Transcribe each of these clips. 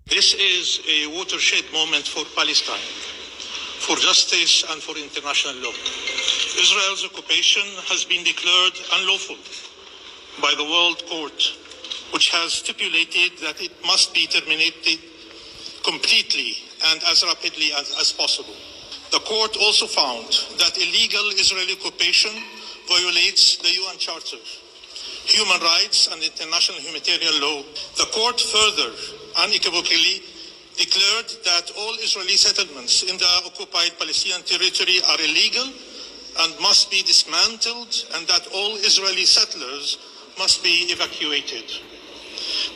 This is a watershed moment for Palestine, for justice and for international law. Israel's occupation has been declared unlawful by the World Court, which has stipulated that it must be terminated completely and as rapidly as possible. The court also found that illegal Israeli occupation violates the UN Charter, human rights and international humanitarian law. The court further unequivocally declared that all Israeli settlements in the occupied Palestinian territory are illegal and must be dismantled, and that all Israeli settlers must be evacuated.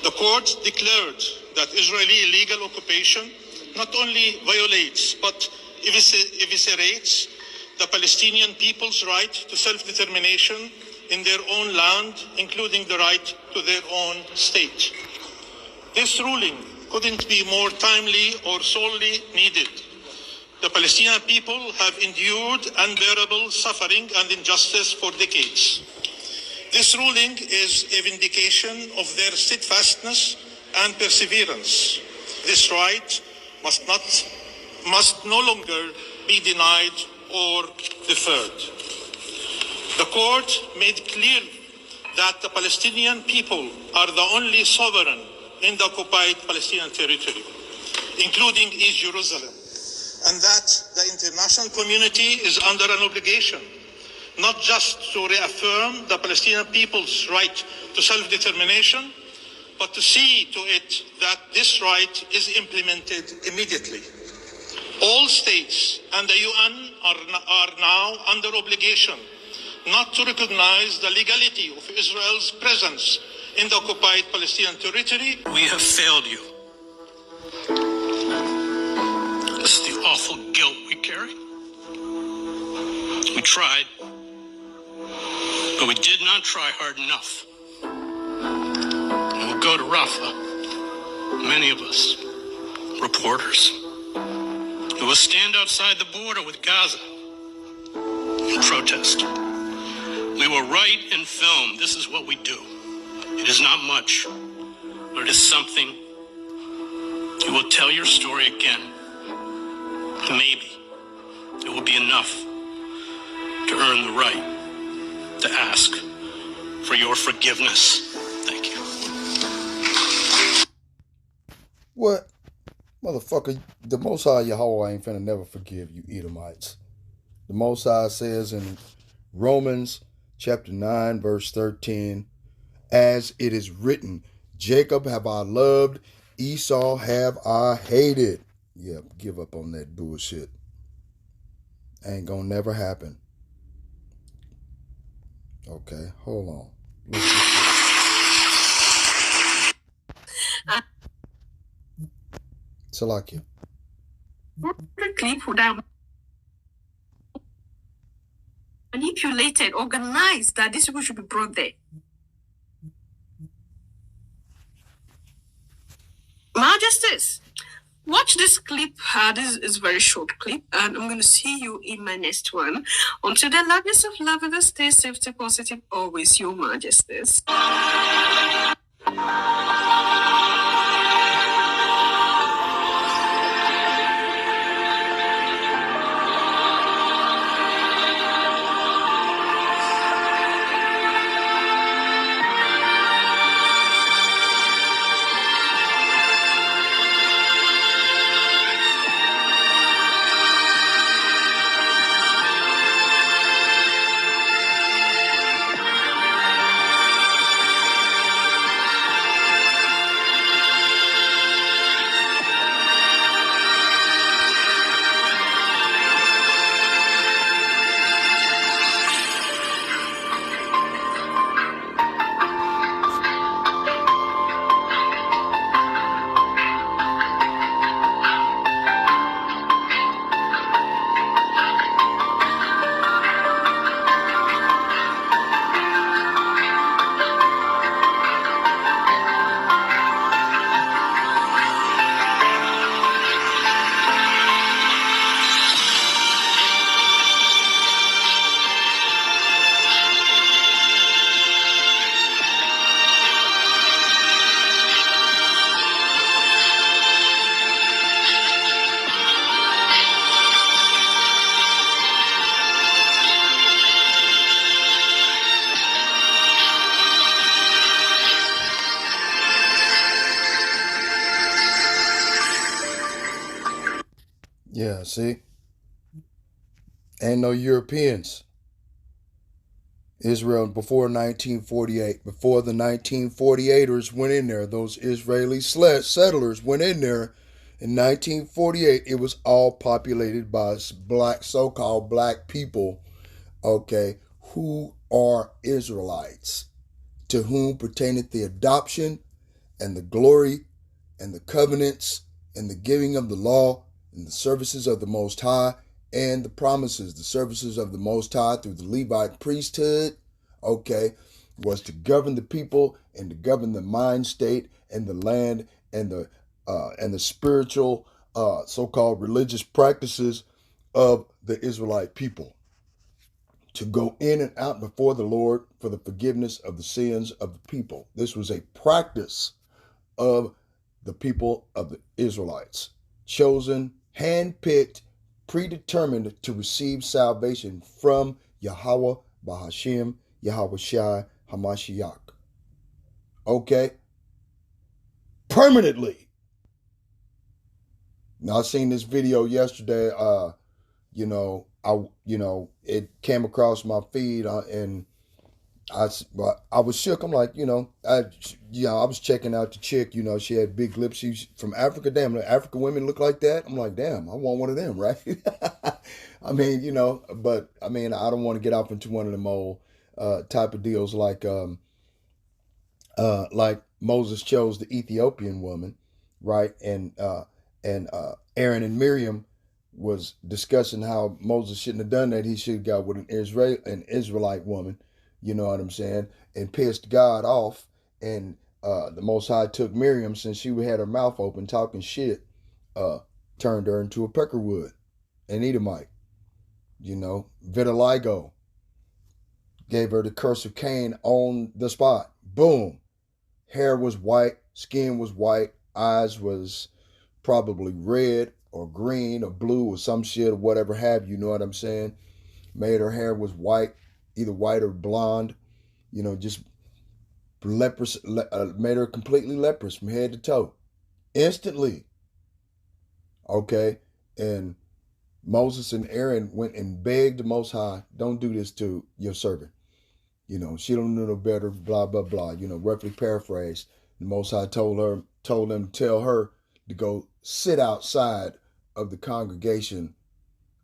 The court declared that Israeli illegal occupation not only violates but eviscerates the Palestinian people's right to self-determination in their own land, including the right to their own state. This ruling couldn't be more timely or sorely needed. The Palestinian people have endured unbearable suffering and injustice for decades. This ruling is a vindication of their steadfastness and perseverance. This right must no longer be denied or deferred. The court made clear that the Palestinian people are the only sovereign in the occupied Palestinian territory, including East Jerusalem, and that the international community is under an obligation not just to reaffirm the Palestinian people's right to self-determination, but to see to it that this right is implemented immediately. All states and the UN are now under obligation not to recognize the legality of Israel's presence in the occupied Palestinian territory. We have failed you. This is the awful guilt we carry. We tried, but we did not try hard enough. And we'll go to Rafah, many of us, reporters. We will stand outside the border with Gaza and protest. We will write and film. This is what we do. It is not much, but it is something. You will tell your story again. Maybe it will be enough to earn the right to ask for your forgiveness. Thank you. What? Motherfucker, the Most High Yahweh ain't finna never forgive you Edomites. The Most High says in Romans chapter 9, verse 13, as it is written, Jacob have I loved, Esau have I hated. Yeah, give up on that bullshit. Ain't gonna never happen. Okay, hold on. Salakia. Clip would have manipulated, organized that these people should be brought there. Majesties, watch this clip. This is a very short clip, and I'm going to see you in my next one. Until the loveness of love, stay safe, stay positive, always, your Majesties. Yeah, see? Ain't no Europeans. Israel before 1948. Before the 1948ers went in there, those Israeli settlers went in there in 1948. It was all populated by black, so-called black people, okay, who are Israelites, to whom pertaineth the adoption and the glory and the covenants and the giving of the law and the services of the Most High and the promises, the services of the Most High through the Levite priesthood, okay, was to govern the people and to govern the mind state and the land and the spiritual so-called religious practices of the Israelite people, to go in and out before the Lord for the forgiveness of the sins of the people. This was a practice of the people of the Israelites, chosen, handpicked, predetermined to receive salvation from Yahweh Bahashim, Yahweh Shai, Hamashiach. Okay? Permanently. Now, I seen this video yesterday. It came across my feed, and I was shook. I'm like, I was checking out the chick. She had big lips. She's from Africa. Damn, African women look like that. I'm like, damn, I want one of them, right? I mean, but I mean, I don't want to get off into one of them old type of deals like Moses chose the Ethiopian woman, right? And Aaron and Miriam was discussing how Moses shouldn't have done that. He should have got with an Israelite woman. You know what I'm saying? And pissed God off. And the Most High took Miriam, since she had her mouth open talking shit, turned her into a peckerwood, an Edomite. Vitiligo. Gave her the curse of Cain on the spot. Boom. Hair was white. Skin was white. Eyes was probably red or green or blue or some shit or whatever have you. You know what I'm saying? Made her hair was white, either white or blonde, just leprous, made her completely leprous from head to toe, instantly. Okay, and Moses and Aaron went and begged the Most High, don't do this to your servant. She don't know no better, blah, blah, blah, roughly paraphrased. The Most High told them to tell her to go sit outside of the congregation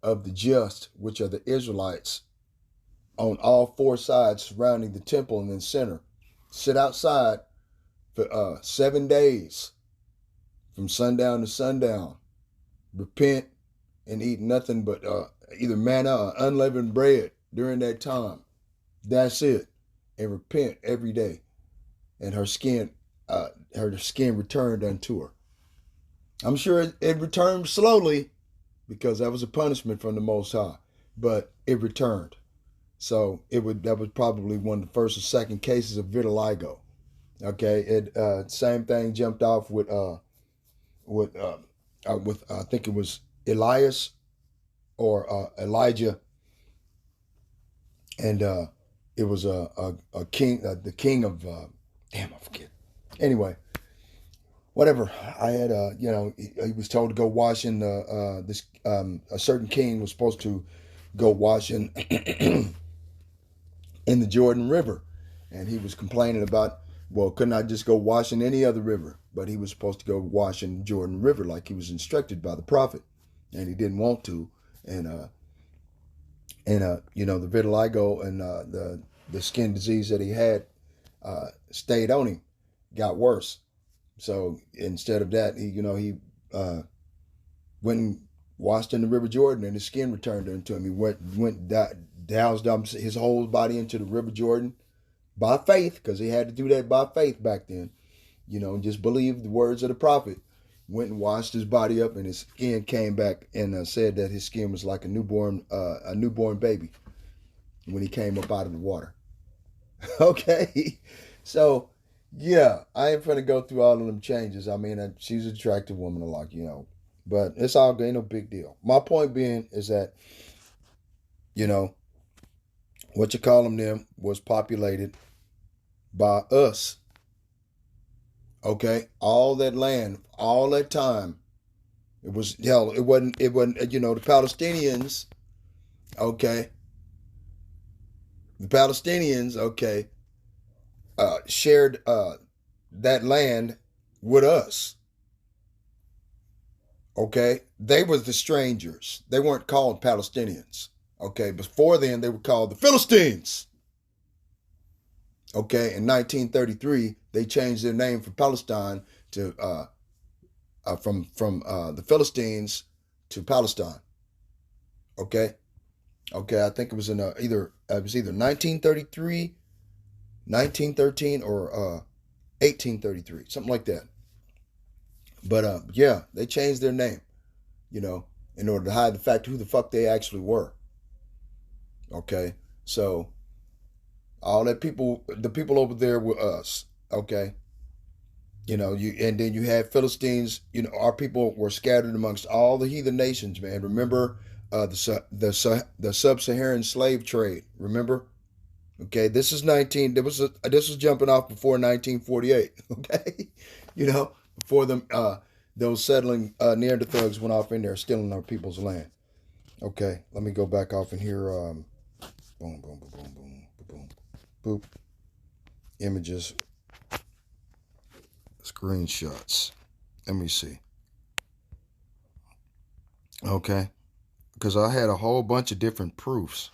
of the just, which are the Israelites, on all four sides surrounding the temple and then center. Sit outside for 7 days, from sundown to sundown. Repent and eat nothing but either manna or unleavened bread during that time. That's it. And repent every day. And her skin returned unto her. I'm sure it returned slowly, because that was a punishment from the Most High, but it returned. So that was probably one of the first or second cases of vitiligo. Okay, same thing jumped off with I think it was Elias or Elijah, and it was a king, the king of damn, I forget. Anyway, whatever. I had he was told to go wash in a certain king was supposed to go wash in in the Jordan River, and he was complaining about, well, couldn't I just go wash in any other river? But he was supposed to go wash in the Jordan River like he was instructed by the prophet, and he didn't want to, and the vitiligo and the skin disease that he had stayed on him, got worse. So instead of that, he went and washed in the River Jordan, and his skin returned into him. He went doused his whole body into the River Jordan by faith, because he had to do that by faith back then. Just believe the words of the prophet. Went and washed his body up, and his skin came back, and said that his skin was like a newborn baby when he came up out of the water. Okay, so yeah, I ain't finna go through all of them changes. I mean, she's an attractive woman, like, but it's all good, ain't no big deal. My point being is that, what you call them was populated by us. Okay, all that land, all that time, It was hell. It wasn't. You know, the Palestinians. Okay. The Palestinians. Okay. Shared that land with us. Okay. They were the strangers. They weren't called Palestinians. Okay. Before then, they were called the Philistines. Okay. In 1933, they changed their name from Palestine to from the Philistines to Palestine. Okay. Okay. I think it was in either 1933, 1913, or 1833, something like that. But yeah, they changed their name, you know, in order to hide the fact who the fuck they actually were. Okay. So all that people, the people over there were us. Okay. You know, and then you had Philistines. You know, our people were scattered amongst all the heathen nations. Man, remember the sub-Saharan slave trade. Remember? Okay, this is this was jumping off before 1948. Okay, you know, before those settling Neanderthals went off in there stealing our people's land. Okay, let me go back off in here. Boom, boom, boom, boom, boom, boom, boop. Images. Screenshots. Let me see. Okay. Because I had a whole bunch of different proofs.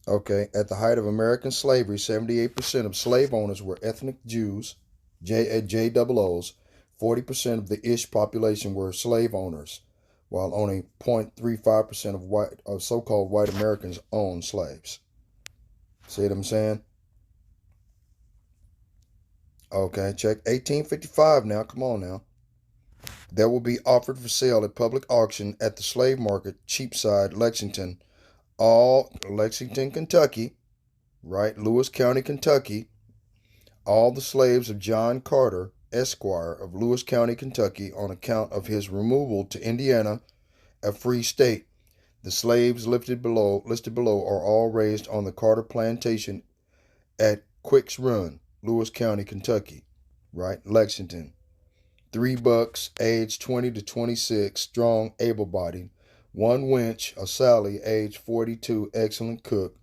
Okay. At the height of American slavery, 78% of slave owners were ethnic Jews, JOOs. 40% of the Ish population were slave owners, while only 0.35% of so-called white Americans owned slaves. See what I'm saying? Okay, check 1855 now. Come on now. That will be offered for sale at public auction at the slave market, Cheapside, Lexington, Kentucky, right? Lewis County, Kentucky. All the slaves of John Carter, Esquire of Lewis County, Kentucky, on account of his removal to Indiana, a free state. The slaves listed below are all raised on the Carter Plantation at Quick's Run, Lewis County, Kentucky, right? Lexington. 3 bucks, age 20 to 26, strong, able-bodied. 1 winch, a Sally, age 42, excellent cook.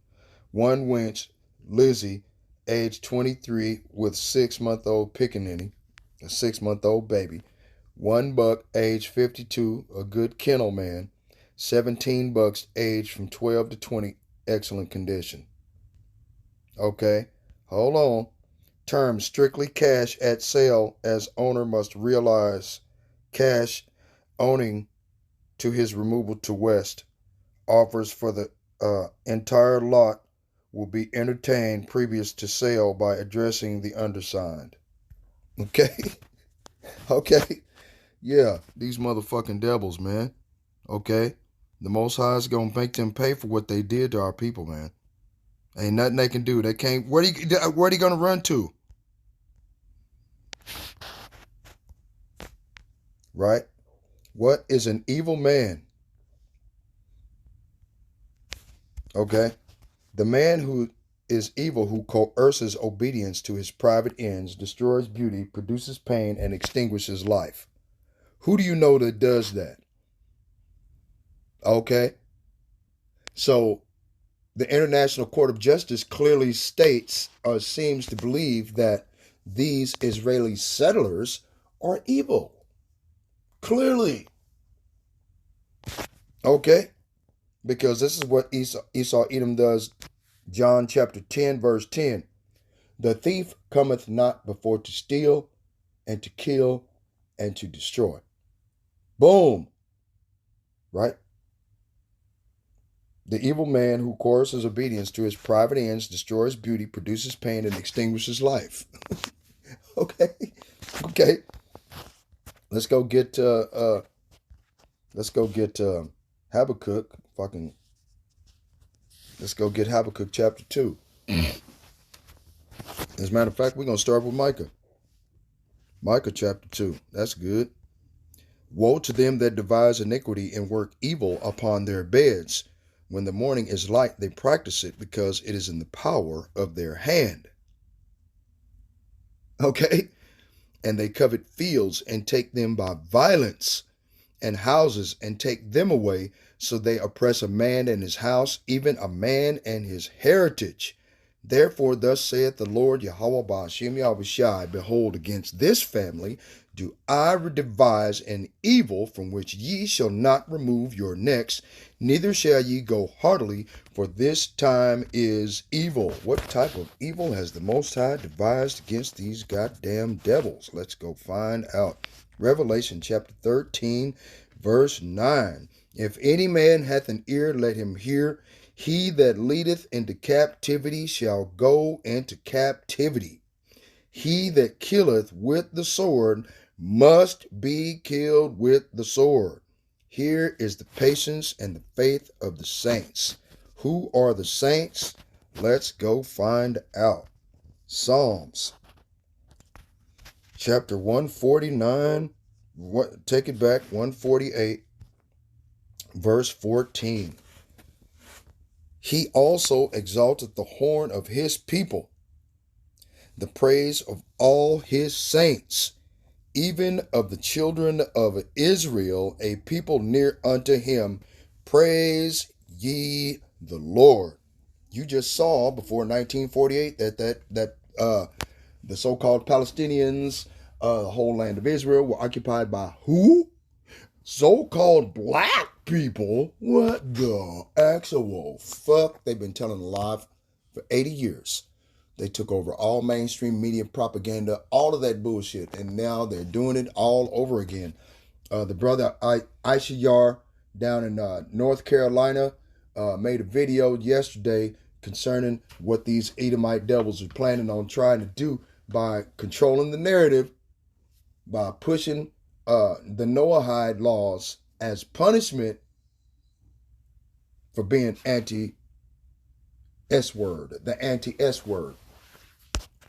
1 winch, Lizzie, age 23, with 6-month-old pickaninny, a 6-month-old baby. 1 buck, age 52, a good kennel man. 17 bucks, age from 12 to 20, excellent condition. Okay, hold on. Term strictly cash at sale, as owner must realize cash owning to his removal to West. Offers for the entire lot will be entertained previous to sale by addressing the undersigned. Okay? Okay? Yeah, these motherfucking devils, man. Okay? The Most High is going to make them pay for what they did to our people, man. Ain't nothing they can do. They can't. Where are you going to run to? Right? What is an evil man? Okay? The man who is evil, who coerces obedience to his private ends, destroys beauty, produces pain, and extinguishes life. Who do you know that does that? Okay? So, the International Court of Justice clearly states or seems to believe that these Israeli settlers are evil. Clearly. Okay? Because this is what Esau Edom does. John chapter 10, verse 10. The thief cometh not before to steal and to kill and to destroy. Boom. Right? The evil man who coerces obedience to his private ends, destroys beauty, produces pain, and extinguishes life. Okay? Okay. Let's go get Habakkuk. Let's go get Habakkuk chapter 2. As a matter of fact, we're going to start with Micah. Micah chapter 2. That's good. Woe to them that devise iniquity and work evil upon their beds. When the morning is light, they practice it, because it is in the power of their hand. Okay? And they covet fields and take them by violence, and houses and take them away. So they oppress a man and his house, even a man and his heritage. Therefore, thus saith the Lord Yahweh Ba'ashem Yahushai, behold, against this family do I devise an evil from which ye shall not remove your necks, neither shall ye go heartily, for this time is evil. What type of evil has the Most High devised against these goddamn devils? Let's go find out. Revelation chapter 13, verse 9. If any man hath an ear, let him hear. He that leadeth into captivity shall go into captivity. He that killeth with the sword must be killed with the sword. Here is the patience and the faith of the saints. Who are the saints? Let's go find out. Psalms chapter 149, take it back, 148, verse 14. He also exalteth the horn of his people, the praise of all his saints, even of the children of Israel, a people near unto him. Praise ye the Lord. You just saw before 1948 that the so-called Palestinians, the whole land of Israel, were occupied by who? So-called black people. What the actual fuck? They've been telling a lie for 80 years. They took over all mainstream media propaganda, all of that bullshit, and now they're doing it all over again. The brother Ishayar down in North Carolina made a video yesterday concerning what these Edomite devils are planning on trying to do by controlling the narrative, by pushing the Noahide laws as punishment for being anti-S word, the anti-S word.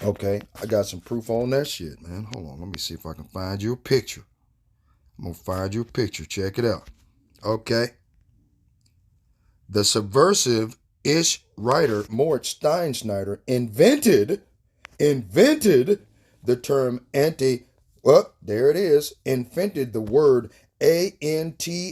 Okay, I got some proof on that shit, man. Hold on, let me see if I can find you a picture. I'm gonna find you a picture. Check it out. Okay. The subversive-ish writer Moritz Steinschneider invented the term well, there it is. Invented the word antisemitics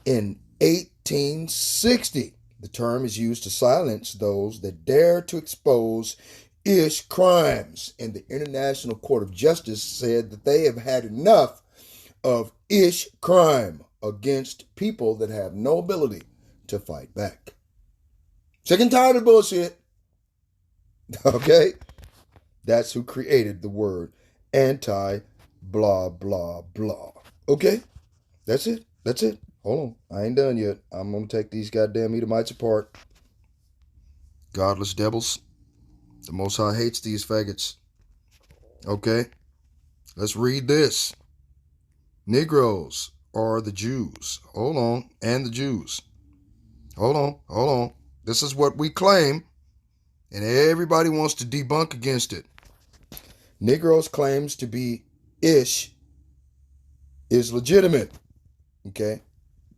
in 1860. The term is used to silence those that dare to expose ish crimes. And the International Court of Justice said that they have had enough of ish crime against people that have no ability to fight back. Sick and tired of bullshit. Okay? That's who created the word anti blah blah blah. Okay? That's it. That's it. Hold on. I ain't done yet. I'm going to take these goddamn Edomites apart. Godless devils. The Most High hates these faggots. Okay? Let's read this. Negroes are the Jews. Hold on. And the Jews. Hold on. This is what we claim. And everybody wants to debunk against it. Negroes claims to be ish is legitimate. Okay?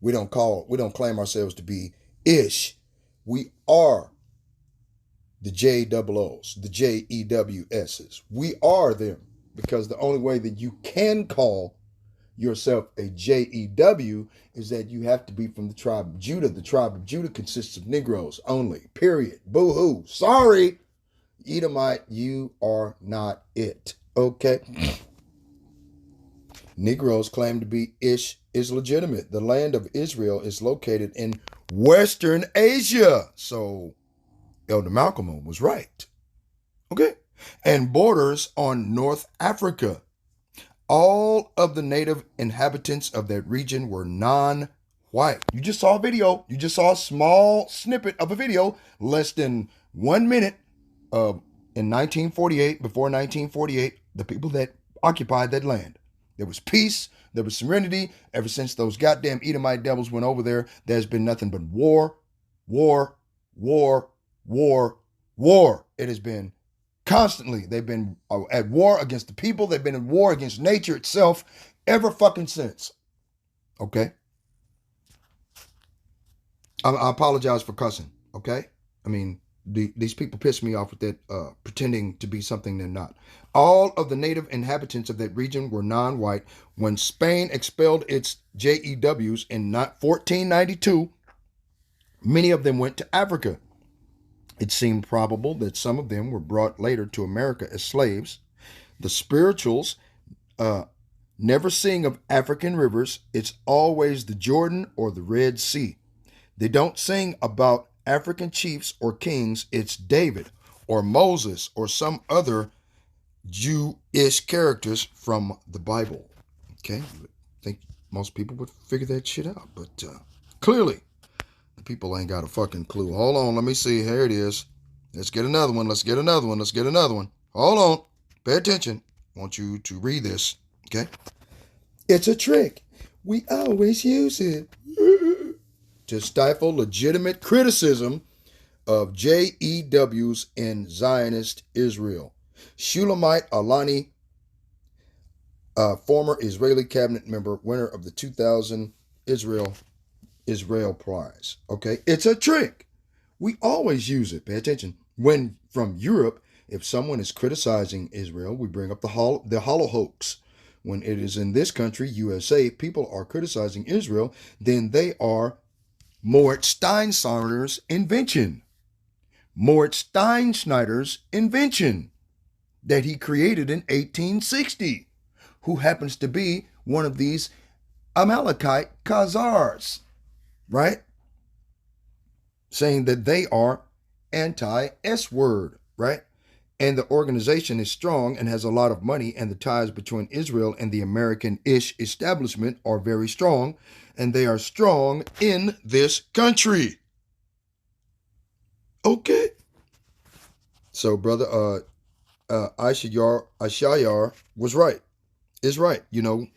We don't claim ourselves to be ish. We are the JOOs, the JEWSs. We are them because the only way that you can call yourself a JEW is that you have to be from the tribe of Judah. The tribe of Judah consists of Negroes only. Period. Boo-hoo. Sorry. Edomite, you are not it. Okay? Negroes claim to be ish is legitimate. The land of Israel is located in Western Asia. So Elder Malcolm was right. Okay? And borders on North Africa. All of the native inhabitants of that region were non-white. You just saw a video. You just saw a small snippet of a video, less than 1 minute in 1948, before 1948, the people that occupied that land. There was peace. There was serenity. Ever since those goddamn Edomite devils went over there, there's been nothing but war, war, war, war, war. It has been constantly. They've been at war against the people. They've been at war against nature itself ever fucking since. Okay? I apologize for cussing. Okay? I mean, These people piss me off with that pretending to be something they're not. All of the native inhabitants of that region were non-white. When Spain expelled its JEWs in 1492, many of them went to Africa. It seemed probable that some of them were brought later to America as slaves. The spirituals never sing of African rivers. It's always the Jordan or the Red Sea. They don't sing about African chiefs or kings. It's David or Moses or some other Jewish characters from the Bible. Okay, I think most people would figure that shit out, but clearly the people ain't got a fucking clue. Hold on, let me see. Here it is. Let's get another one. Let's get another one. Let's get another one. Hold on. Pay attention. I want you to read this. Okay. It's a trick. We always use it to stifle legitimate criticism of JEWs in Zionist Israel. Shulamite Alani, former Israeli cabinet member, winner of the 2000 Israel Prize. Okay, it's a trick. We always use it. Pay attention. When from Europe, if someone is criticizing Israel, we bring up the hollow hoax. When it is in this country, USA, people are criticizing Israel, then they are Moritz Steinschneider's invention. Moritz Steinschneider's invention that he created in 1860, who happens to be one of these Amalekite Khazars, right? Saying that they are anti-S-word, right? And the organization is strong and has a lot of money, and the ties between Israel and the American-ish establishment are very strong, and they are strong in this country. Okay. So, brother, Ashayar was right. Is right,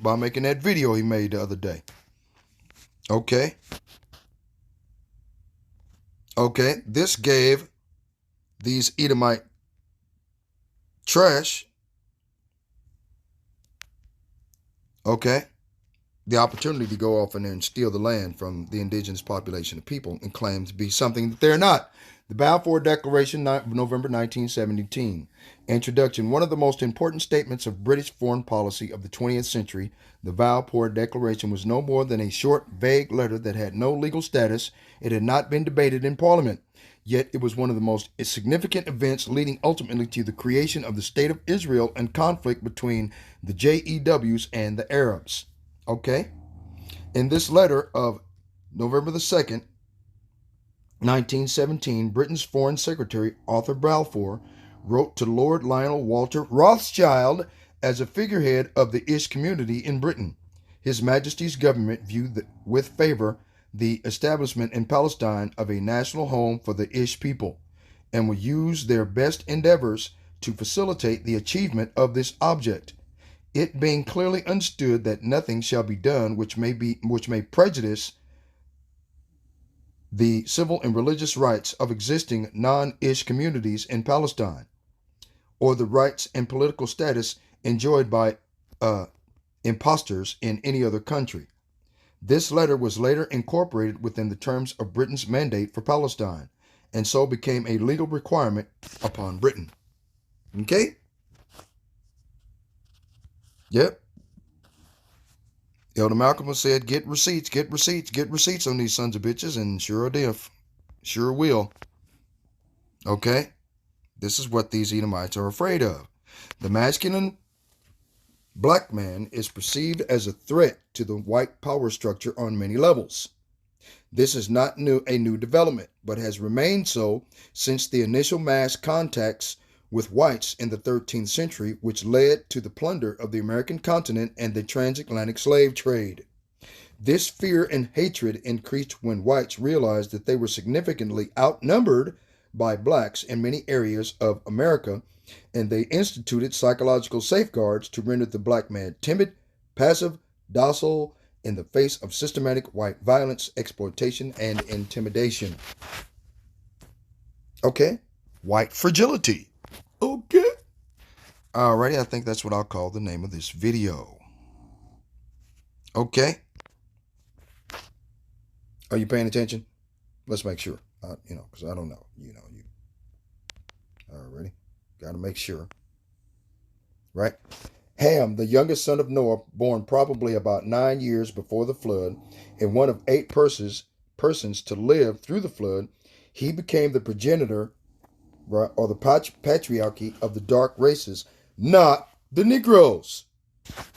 by making that video he made the other day. Okay. Okay, this gave these Edomite trash, okay, the opportunity to go off in there and steal the land from the indigenous population of people and claim to be something that they're not. The Balfour Declaration, November 1917. Introduction. One of the most important statements of British foreign policy of the 20th century, the Balfour Declaration was no more than a short, vague letter that had no legal status. It had not been debated in Parliament. Yet it was one of the most significant events leading ultimately to the creation of the State of Israel and conflict between the JEWs and the Arabs. Okay? In this letter of November the 2nd, 1917, Britain's Foreign Secretary Arthur Balfour wrote to Lord Lionel Walter Rothschild as a figurehead of the Ish community in Britain. His Majesty's government viewed with favor the establishment in Palestine of a national home for the Ish people, and will use their best endeavors to facilitate the achievement of this object, it being clearly understood that nothing shall be done which may prejudice the civil and religious rights of existing non-Ish communities in Palestine, or the rights and political status enjoyed by impostors in any other country. This letter was later incorporated within the terms of Britain's mandate for Palestine, and so became a legal requirement upon Britain. Okay? Yep. Elder Malcolm said, get receipts on these sons of bitches, and sure enough, sure will. Okay? This is what these Edomites are afraid of. The masculine black man is perceived as a threat to the white power structure on many levels. This is not a new development, but has remained so since the initial mass contacts with whites in the 13th century, which led to the plunder of the American continent and the transatlantic slave trade. This fear and hatred increased when whites realized that they were significantly outnumbered by blacks in many areas of America, and they instituted psychological safeguards to render the black man timid, passive, docile in the face of systematic white violence, exploitation, and intimidation. Okay? White fragility. Okay. Alrighty, I think that's what I'll call the name of this video. Okay. Are you paying attention? Let's make sure. Because I don't know. Already. Got to make sure. Right? Ham, the youngest son of Noah, born probably about 9 years before the flood, and one of 8 persons to live through the flood, he became the progenitor, right, or the patriarchy of the dark races, not the Negroes.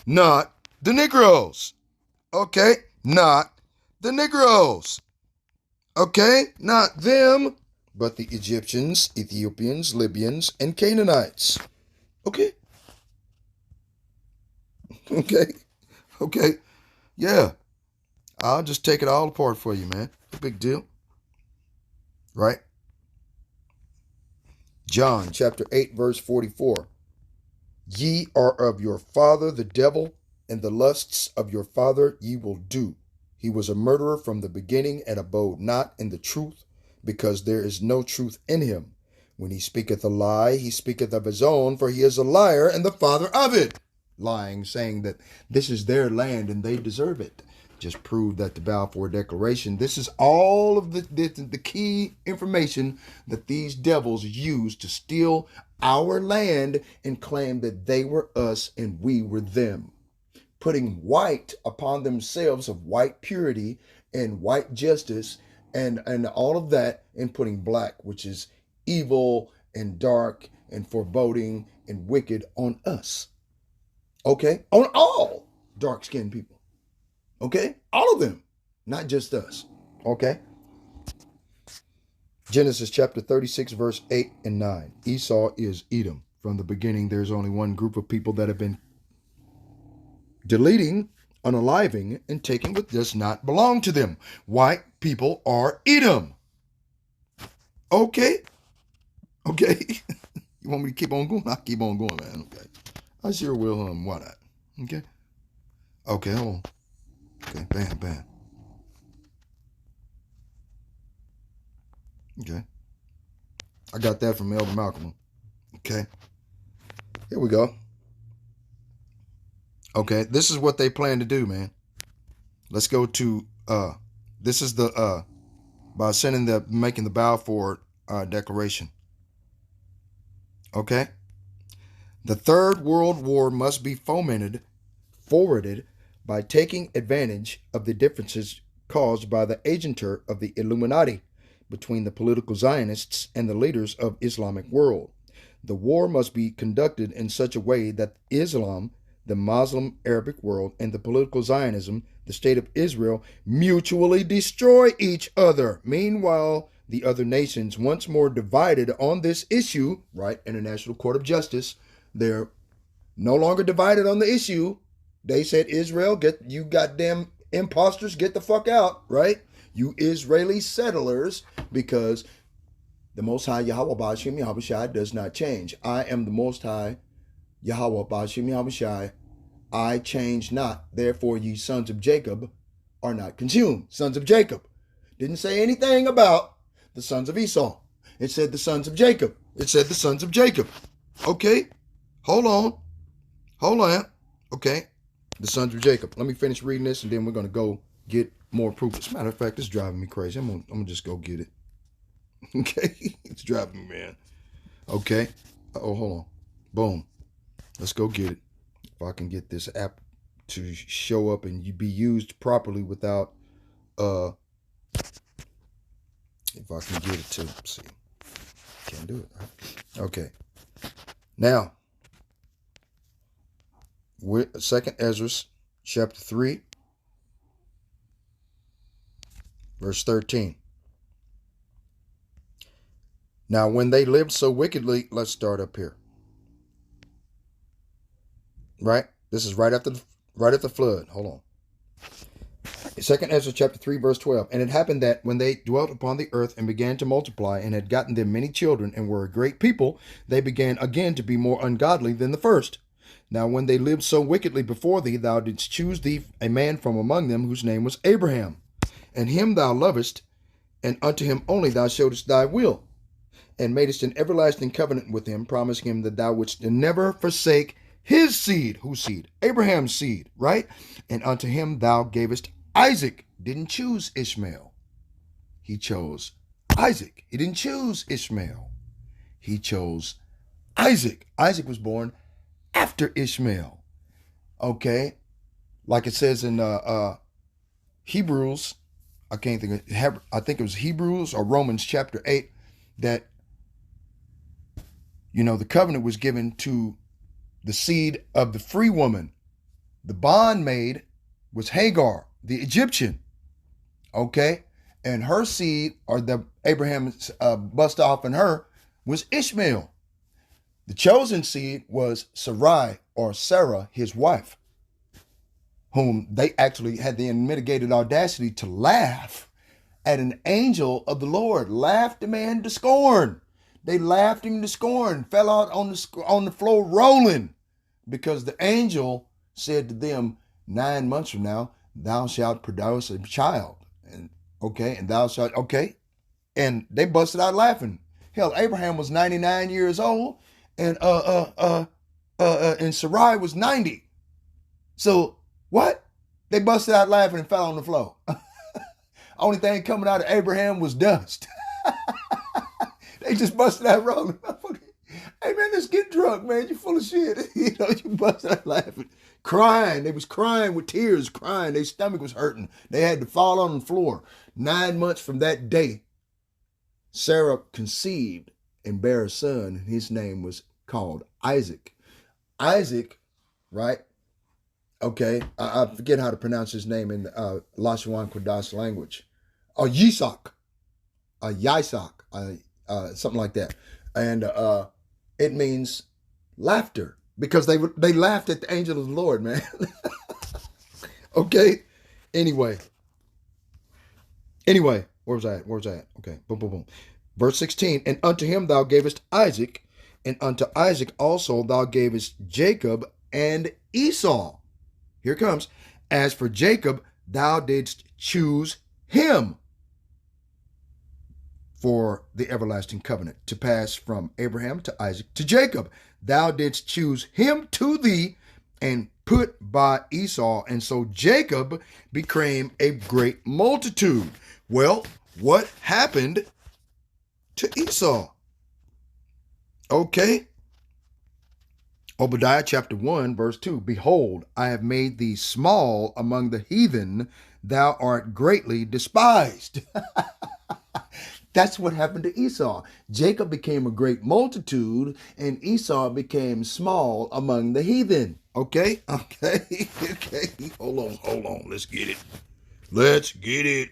Not the Negroes. Okay? Not the Negroes. Okay? Not them, but the Egyptians, Ethiopians, Libyans, and Canaanites. Okay? Okay? Okay? Yeah. I'll just take it all apart for you, man. No big deal. Right? John chapter 8, verse 44. Ye are of your father the devil, and the lusts of your father ye will do. He was a murderer from the beginning, and abode not in the truth, because there is no truth in him. When he speaketh a lie, he speaketh of his own, for he is a liar and the father of it. Lying, saying that this is their land and they deserve it. Just proved that the Balfour Declaration. This is all of the key information that these devils used to steal our land and claim that they were us and we were them. Putting white upon themselves of white purity and white justice and all of that, and putting black, which is evil and dark and foreboding and wicked, on us. Okay? On all dark-skinned people. Okay? All of them. Not just us. Okay? Genesis chapter 36, verse 8 and 9. Esau is Edom. From the beginning, there's only one group of people that have been deleting, unaliving, and taking what does not belong to them. White people are Edom. Okay? Okay? You want me to keep on going? I'll keep on going, man. Okay. I sure will. Why not? Okay? Okay, hold on. Okay, bam, bam. Okay. I got that from Elder Malcolm. Okay. Here we go. Okay, this is what they plan to do, man. Let's go to this is the by making the Balfour Declaration. Okay? The Third World War must be forwarded by taking advantage of the differences caused by the agentur of the Illuminati between the political Zionists and the leaders of Islamic world. The war must be conducted in such a way that Islam, the Muslim Arabic world, and the political Zionism, the state of Israel, mutually destroy each other. Meanwhile, the other nations, once more divided on this issue, right, International Court of Justice, they're no longer divided on the issue. They said, Israel, get you goddamn imposters, get the fuck out, right? You Israeli settlers, because the Most High Yahweh Ba'ashim Yahushai does not change. I am the Most High Yahweh Ba'ashim Yahushai. I change not. Therefore, ye sons of Jacob are not consumed. Sons of Jacob. Didn't say anything about the sons of Esau. It said the sons of Jacob. It said the sons of Jacob. Okay? Hold on. Okay? The sons of Jacob. Let me finish reading this, and then we're going to go get more proof. As a matter of fact, it's driving me crazy. I'm gonna just go get it. Okay? It's driving me, man. Okay? Oh, hold on. Boom. Let's go get it. If I can get this app to show up and be used properly without, if I can get it to, see. Can't do it, right? Okay. Now, with 2nd Ezra, chapter 3, verse 13. Now, when they lived so wickedly, let's start up here. Right? This is right after the flood. Hold on. 2nd Ezra chapter 3, verse 12. And it happened that when they dwelt upon the earth and began to multiply and had gotten them many children and were a great people, they began again to be more ungodly than the first. Now when they lived so wickedly before thee, thou didst choose thee a man from among them whose name was Abraham. And him thou lovest, and unto him only thou showedest thy will, and madest an everlasting covenant with him, promising him that thou wouldst never forsake his seed. Whose seed? Abraham's seed, right? And unto him thou gavest Isaac. Didn't choose Ishmael. He chose Isaac. He didn't choose Ishmael. he chose Isaac. Isaac was born after Ishmael. Okay, like it says in Hebrews, I can't think of, I think it was Hebrews or Romans chapter 8, that, you know, the covenant was given to the seed of the free woman. The bondmaid was Hagar, the Egyptian. Okay, and her seed, or the Abraham's bust off in her, was Ishmael. The chosen seed was Sarai, or Sarah, his wife, whom they actually had the unmitigated audacity to laugh at an angel of the Lord. Laughed the man to scorn. They laughed him to scorn, fell out on the floor rolling, because the angel said to them, 9 months from now, thou shalt produce a child. And okay, and thou shalt, okay. And they busted out laughing. Hell, Abraham was 99 years old, and Sarai was 90. So what? They busted out laughing and fell on the floor. Only thing coming out of Abraham was dust. They just busted out rolling. Hey man, let's get drunk, man. You full of shit. You know, you busted out laughing, crying. They was crying with tears, crying. Their stomach was hurting. They had to fall on the floor. 9 months from that day, Sarah conceived and bare a son, and his name was called Isaac. Isaac, right? Okay, I forget how to pronounce his name in Lashawan Kodash language. Yisak, something like that, and it means laughter, because they laughed at the angel of the Lord, man. Okay, anyway, where was I at? Okay, boom, boom, boom. Verse 16, and unto him thou gavest Isaac, and unto Isaac also thou gavest Jacob and Esau. Here it comes. As for Jacob, thou didst choose him for the everlasting covenant, to pass from Abraham to Isaac to Jacob. Thou didst choose him to thee, and put by Esau, and so Jacob became a great multitude. Well, what happened to Esau? Okay. Obadiah chapter 1, verse 2. Behold, I have made thee small among the heathen. Thou art greatly despised. That's what happened to Esau. Jacob became a great multitude, and Esau became small among the heathen. Okay. Okay. Hold on. Let's get it.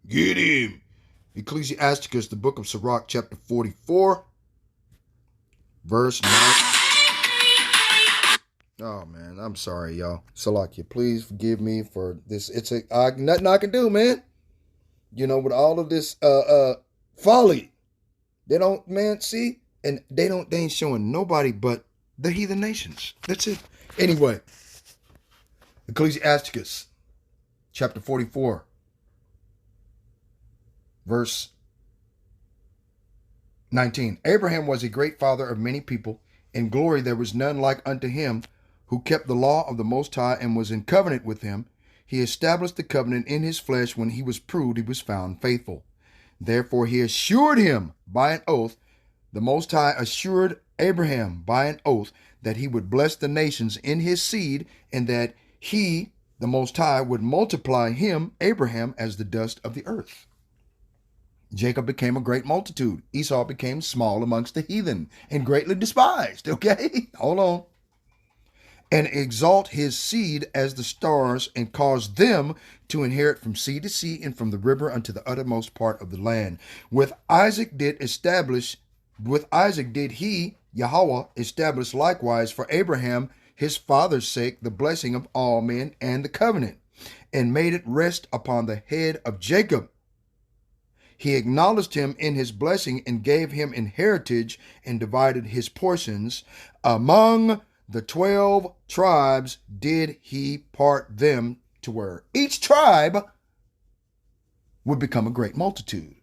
Get him. Ecclesiasticus, the book of Sirach, chapter 44, verse 9. Oh, man, I'm sorry, y'all. Salakia, please forgive me for this. It's nothing I can do, man. You know, with all of this folly. They don't, man, see? And they ain't showing nobody but the heathen nations. That's it. Anyway, Ecclesiasticus, chapter 44, verse 19. Abraham was a great father of many people. In glory there was none like unto him, who kept the law of the Most High and was in covenant with him. He established the covenant in his flesh. When he was proved, he was found faithful. Therefore he assured him by an oath. The Most High assured Abraham by an oath that he would bless the nations in his seed, and that he, the Most High, would multiply him, Abraham, as the dust of the earth. Jacob became a great multitude. Esau became small amongst the heathen and greatly despised. Okay, hold on. And exalt his seed as the stars, and cause them to inherit from sea to sea, and from the river unto the uttermost part of the land. With Isaac did he, Yahweh, establish likewise for Abraham his father's sake the blessing of all men and the covenant, and made it rest upon the head of Jacob. He acknowledged him in his blessing, and gave him inheritance, and divided his portions among the 12 tribes. Did he part them, to where each tribe would become a great multitude.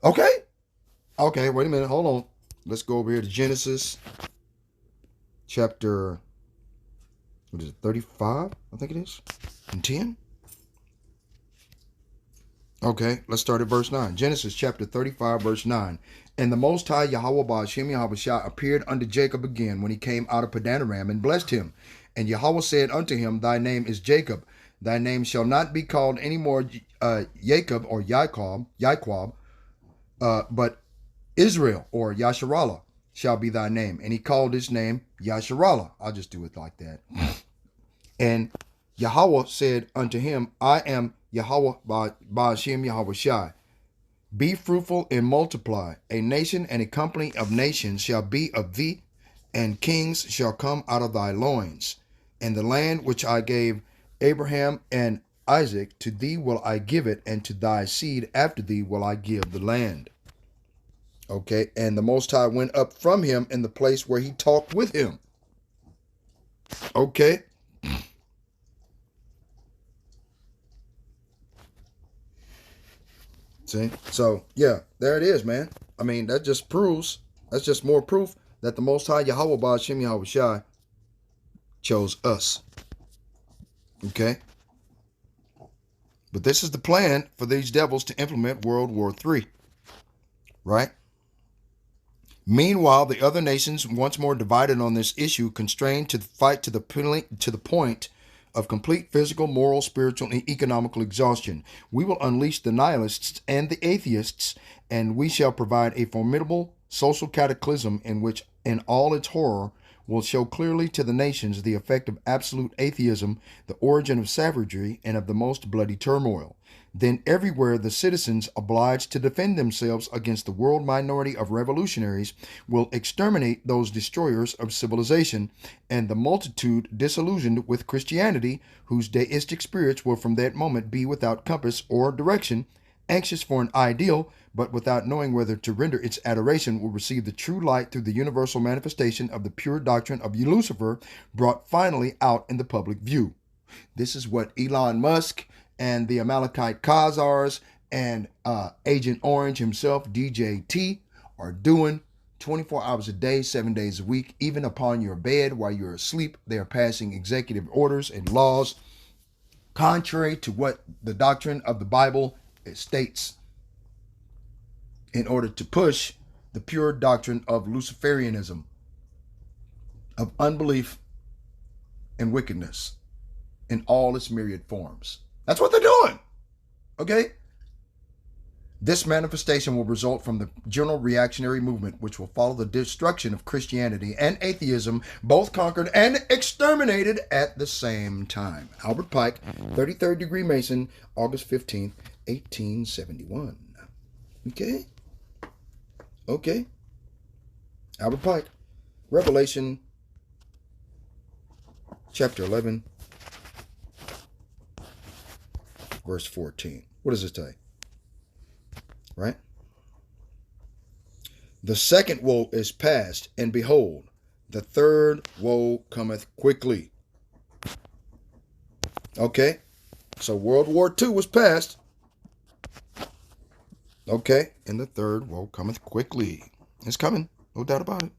Okay, wait a minute, hold on. Let's go over here to Genesis chapter, 35, I think it is, and 10. Okay, let's start at verse 9. Genesis chapter 35, verse 9. And the Most High Yahweh Ba'ashem Yahweh appeared unto Jacob again when he came out of Padanaram and blessed him. And Yahweh said unto him, Thy name is Jacob. Thy name shall not be called any more Jacob or Yaquab, but Israel or Yasharallah shall be thy name. And he called his name Yasharallah. I'll just do it like that. And Yahweh said unto him, I am Yahweh Ba'ashem Yahweh Shai. Be fruitful and multiply. A nation and a company of nations shall be of thee, and kings shall come out of thy loins. And the land which I gave Abraham and Isaac, to thee will I give it, and to thy seed after thee will I give the land. Okay, and the Most High went up from him in the place where he talked with him. Okay. See? So, yeah, there it is, man. I mean, that's just more proof that the Most High Yahweh Ba'ashem Yahweh Shai chose us. Okay? But this is the plan for these devils to implement World War III. Right? Meanwhile, the other nations, once more divided on this issue, constrained to fight to the point of complete physical, moral, spiritual, and economical exhaustion. We will unleash the nihilists and the atheists, and we shall provide a formidable social cataclysm in which, in all its horror, will show clearly to the nations the effect of absolute atheism, the origin of savagery, and of the most bloody turmoil. Then everywhere the citizens obliged to defend themselves against the world minority of revolutionaries will exterminate those destroyers of civilization, and the multitude disillusioned with Christianity, whose deistic spirits will from that moment be without compass or direction, anxious for an ideal, but without knowing whether to render its adoration, will receive the true light through the universal manifestation of the pure doctrine of Lucifer, brought finally out in the public view. This is what Elon Musk and the Amalekite Khazars and Agent Orange himself, DJT, are doing 24 hours a day, 7 days a week, even upon your bed while you're asleep. They are passing executive orders and laws contrary to what the doctrine of the Bible states in order to push the pure doctrine of Luciferianism, of unbelief and wickedness in all its myriad forms. That's what they're doing. Okay? This manifestation will result from the general reactionary movement, which will follow the destruction of Christianity and atheism, both conquered and exterminated at the same time. Albert Pike, 33rd degree Mason, August 15th, 1871. Okay? Okay. Albert Pike. Revelation chapter 11, verse 14. What does it say? Right? The second woe is past, and behold, the third woe cometh quickly. Okay? So World War II was past. Okay? And the third woe cometh quickly. It's coming. No doubt about it.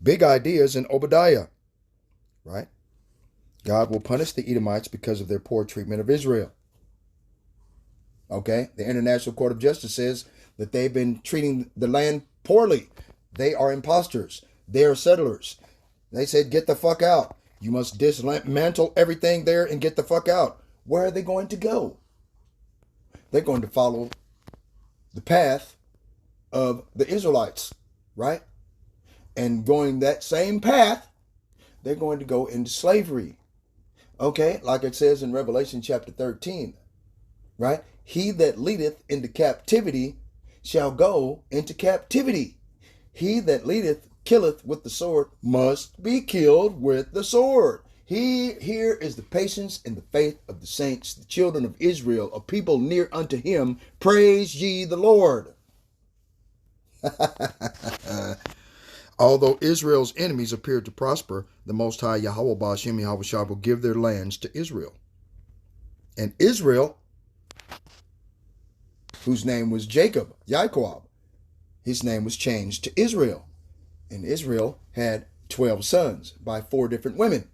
Big ideas in Obadiah. Right? God will punish the Edomites because of their poor treatment of Israel. Okay? The International Court of Justice says that they've been treating the land poorly. They are imposters. They are settlers. They said, get the fuck out. You must dismantle everything there and get the fuck out. Where are they going to go? They're going to follow the path of the Israelites, right? And going that same path, they're going to go into slavery. Okay, like it says in Revelation chapter 13, right? He that leadeth into captivity shall go into captivity. He that leadeth, killeth with the sword, must be killed with the sword. Here is the patience and the faith of the saints, the children of Israel, a people near unto him. Praise ye the Lord. Although Israel's enemies appeared to prosper, the Most High Yahweh Ba'ashem Yahweh Shai will give their lands to Israel. And Israel, whose name was Jacob, Yaquab, his name was changed to Israel. And Israel had 12 sons by 4 different women.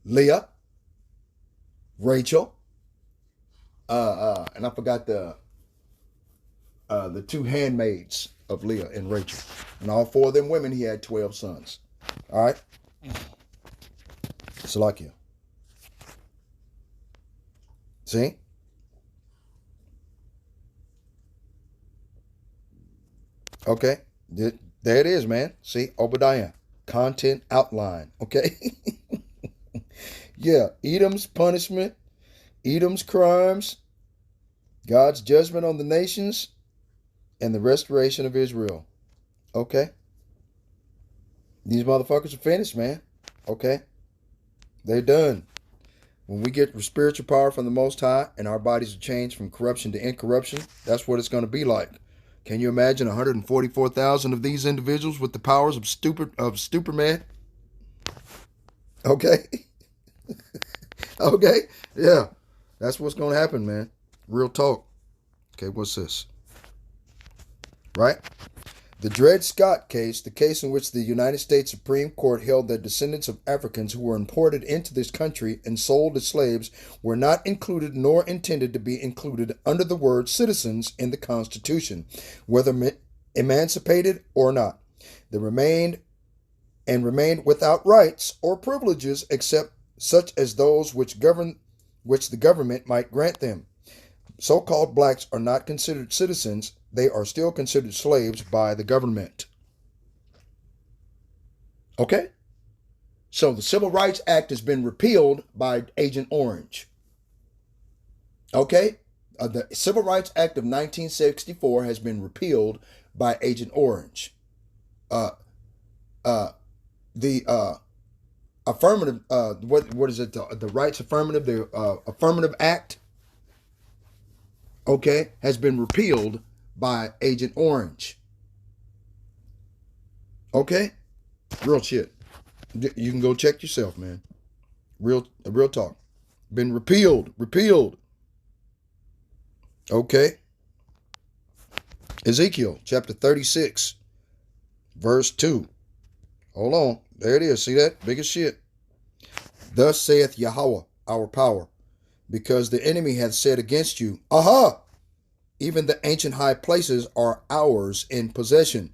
Leah, Rachel, and I forgot the two handmaids of Leah and Rachel. And all four of them women, he had 12 sons. All right? It's like you. See? Okay. There it is, man. See? Obadiah. Content outline. Okay? Yeah. Edom's punishment. Edom's crimes. God's judgment on the nations. And the restoration of Israel. Okay? These motherfuckers are finished, man. Okay? They're done. When we get spiritual power from the Most High and our bodies are changed from corruption to incorruption, that's what it's going to be like. Can you imagine 144,000 of these individuals with the powers of Superman? Okay? Okay? Yeah. That's what's going to happen, man. Real talk. Okay, what's this? Right? The Dred Scott case, the case in which the United States Supreme Court held that descendants of Africans who were imported into this country and sold as slaves were not included nor intended to be included under the word citizens in the Constitution, whether emancipated or not. They remained without rights or privileges except such as those which the government might grant them. So-called blacks are not considered citizens. They are still considered slaves by the government. Okay? So the Civil Rights Act has been repealed by Agent Orange. Okay? The Civil Rights Act of 1964 has been repealed by Agent Orange. The affirmative, what is it? The Rights Affirmative, the Affirmative Act, okay, has been repealed by Agent Orange. Okay? Real shit. You can go check yourself, man. Real talk. Been repealed. Okay? Ezekiel chapter 36, verse 2. Hold on. There it is. See that? Big as shit. Thus saith Yahweh, our power, because the enemy hath said against you, Aha! Even the ancient high places are ours in possession.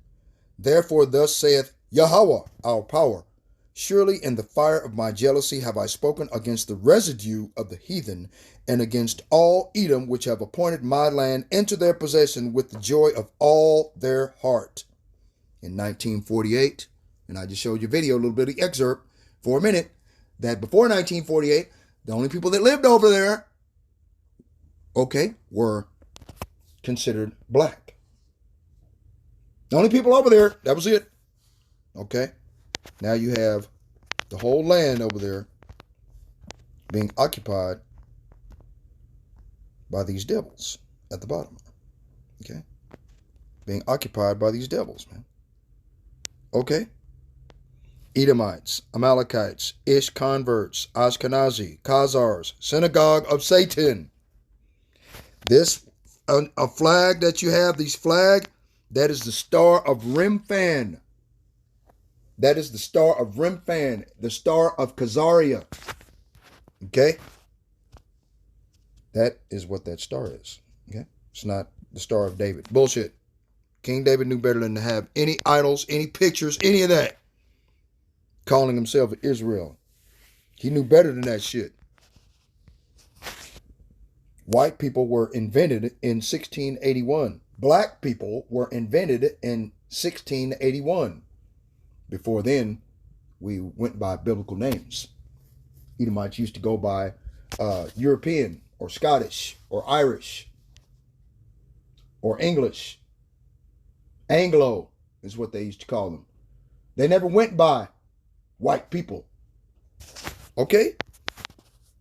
Therefore thus saith Yahweh, our power, surely in the fire of my jealousy have I spoken against the residue of the heathen, and against all Edom which have appointed my land into their possession with the joy of all their heart. In 1948, and I just showed you a video, a little bit of excerpt for a minute, that before 1948, the only people that lived over there, okay, were considered black. The only people over there, that was it. Okay? Now you have the whole land over there being occupied by these devils at the bottom. Okay? Being occupied by these devils, man. Okay? Edomites, Amalekites, Ish converts, Ashkenazi, Khazars, synagogue of Satan. This a flag that you have, these flag, that is the star of Remphan. That is the star of Remphan, the star of Khazaria. Okay? That is what that star is. Okay? It's not the Star of David. Bullshit. King David knew better than to have any idols, any pictures, any of that. Calling himself Israel. He knew better than that shit. White people were invented in 1681. Black people were invented in 1681. Before then, we went by biblical names. Edomites used to go by European or Scottish or Irish or English. Anglo is what they used to call them. They never went by white people. Okay?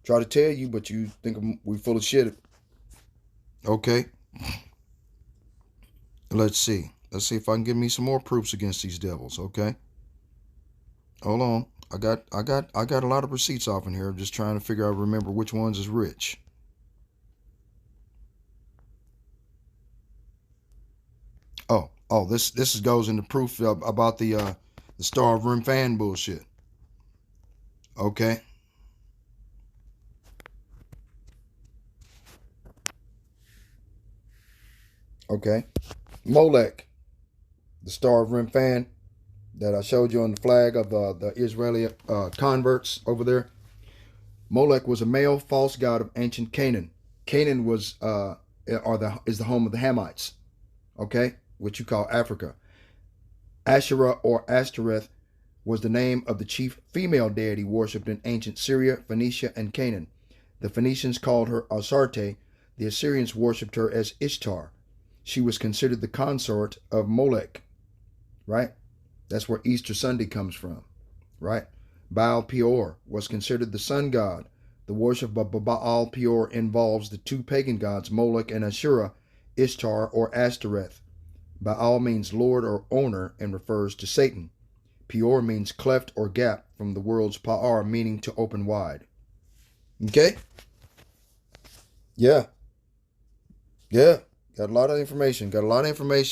Try to tell you, but you think we full of shit. Okay. Let's see. Let's see if I can get me some more proofs against these devils. Okay. Hold on. I got a lot of receipts off in here. I'm just trying to figure out, remember which ones is rich. Oh, this goes into proof about the Star of Remphan bullshit. Okay. Okay. Molech, the star of Remphan that I showed you on the flag of the Israeli converts over there. Molech was a male false god of ancient Canaan. Canaan was is the home of the Hamites, okay, which you call Africa. Asherah or Ashtoreth was the name of the chief female deity worshipped in ancient Syria, Phoenicia, and Canaan. The Phoenicians called her Astarte. The Assyrians worshipped her as Ishtar. She was considered the consort of Molech, right? That's where Easter Sunday comes from, right? Baal Peor was considered the sun god. The worship of Baal Peor involves the two pagan gods, Molech and Asherah, Ishtar or Ashtoreth. Baal means lord or owner and refers to Satan. Peor means cleft or gap, from the words pa'ar, meaning to open wide. Okay? Yeah. Got a lot of information,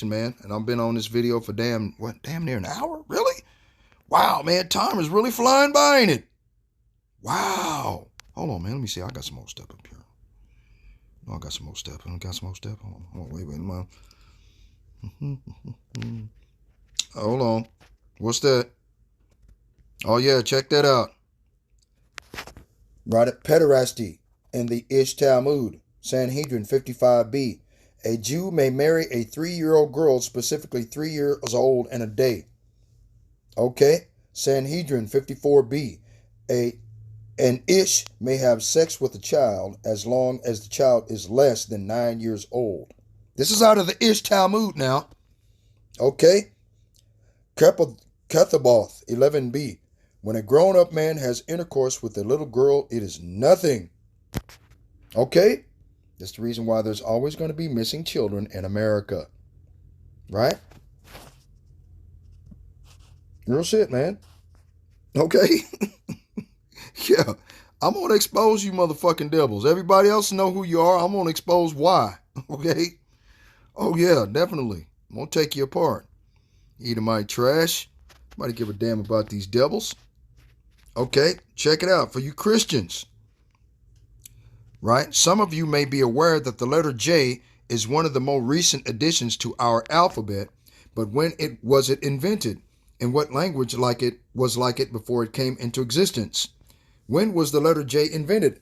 man. And I've been on this video for damn near an hour? Really? Wow, man, time is really flying by, ain't it? Wow. Hold on, man. Let me see. I got some more stuff up here. Oh, I got some more stuff. Hold on. Wait a minute. Hold on. What's that? Oh, yeah, check that out. Right at pederasty in the Ish Talmud, Sanhedrin 55b. A Jew may marry a 3-year-old girl, specifically 3 years old and a day. Okay? Sanhedrin 54b. An Ish may have sex with a child as long as the child is less than 9 years old. This is out of the Ish Talmud now. Okay? Kethaboth 11b. When a grown-up man has intercourse with a little girl, it is nothing. Okay? That's the reason why there's always going to be missing children in America. Right? Real shit, man. Okay? Yeah. I'm going to expose you motherfucking devils. Everybody else know who you are. I'm going to expose why. Okay? Oh, yeah, definitely. I'm going to take you apart. Edomite trash. Nobody give a damn about these devils. Okay? Check it out. For you Christians. Right? Some of you may be aware that the letter J is one of the more recent additions to our alphabet, but when was it invented? In what language was like it before it came into existence? When was the letter J invented?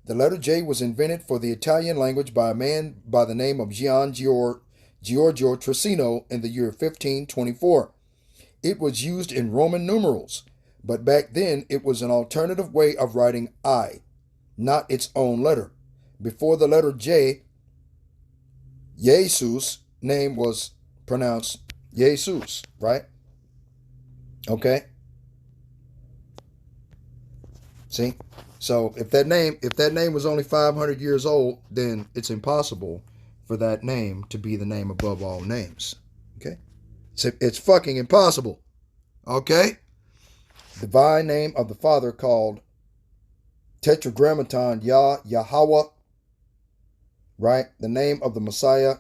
The letter J was invented for the Italian language by a man by the name of Giorgio Trissino in the year 1524. It was used in Roman numerals, but back then it was an alternative way of writing I, not its own letter. Before the letter J, Jesus' name was pronounced Jesus, right? Okay? See? So if that name was only 500 years old, then it's impossible for that name to be the name above all names. Okay? It's fucking impossible. Okay? Divine name of the Father called Tetragrammaton Yahweh, right? The name of the Messiah,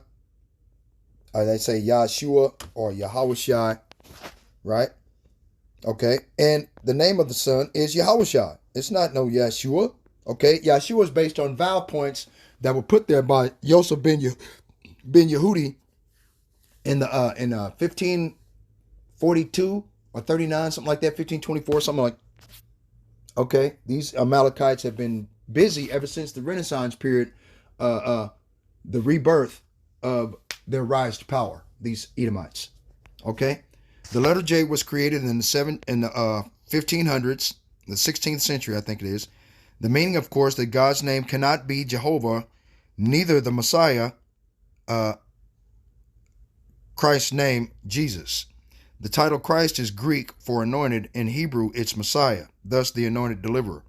they say Yahshua or Yahushai, right? Okay, and the name of the Son is Yahushai. It's not no Yeshua. Okay, Yeshua is based on vowel points that were put there by Yosef ben Yehudi in 1542 or 39, something like that, 1524, something like. Okay, these Amalekites have been busy ever since the Renaissance period, the rebirth of their rise to power, these Edomites. Okay, the letter J was created in the 1500s, the 16th century, I think it is. The meaning, of course, that God's name cannot be Jehovah, neither the Messiah, Christ's name, Jesus. The title Christ is Greek for anointed. In Hebrew, it's Messiah, thus the anointed deliverer.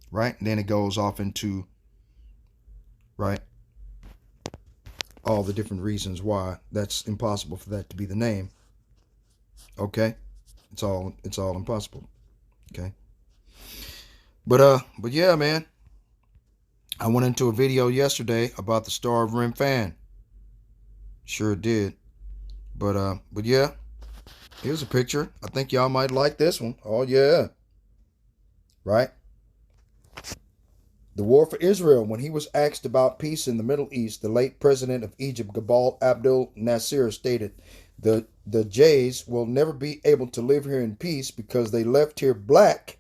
Right? And then it goes off into, right, all the different reasons why that's impossible for that to be the name. Okay? It's all impossible. Okay? But yeah, man. I went into a video yesterday about the Star of Remphan. Sure did. But yeah. Here's a picture. I think y'all might like this one. Oh, yeah. Right? The war for Israel. When he was asked about peace in the Middle East, the late president of Egypt, Gamal Abdel Nasser, stated, the Jays will never be able to live here in peace because they left here black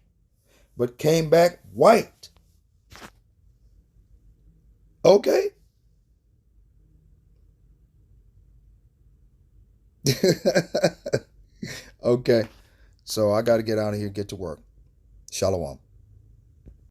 but came back white. Okay. Okay. So I got to get out of here and get to work. Shalom.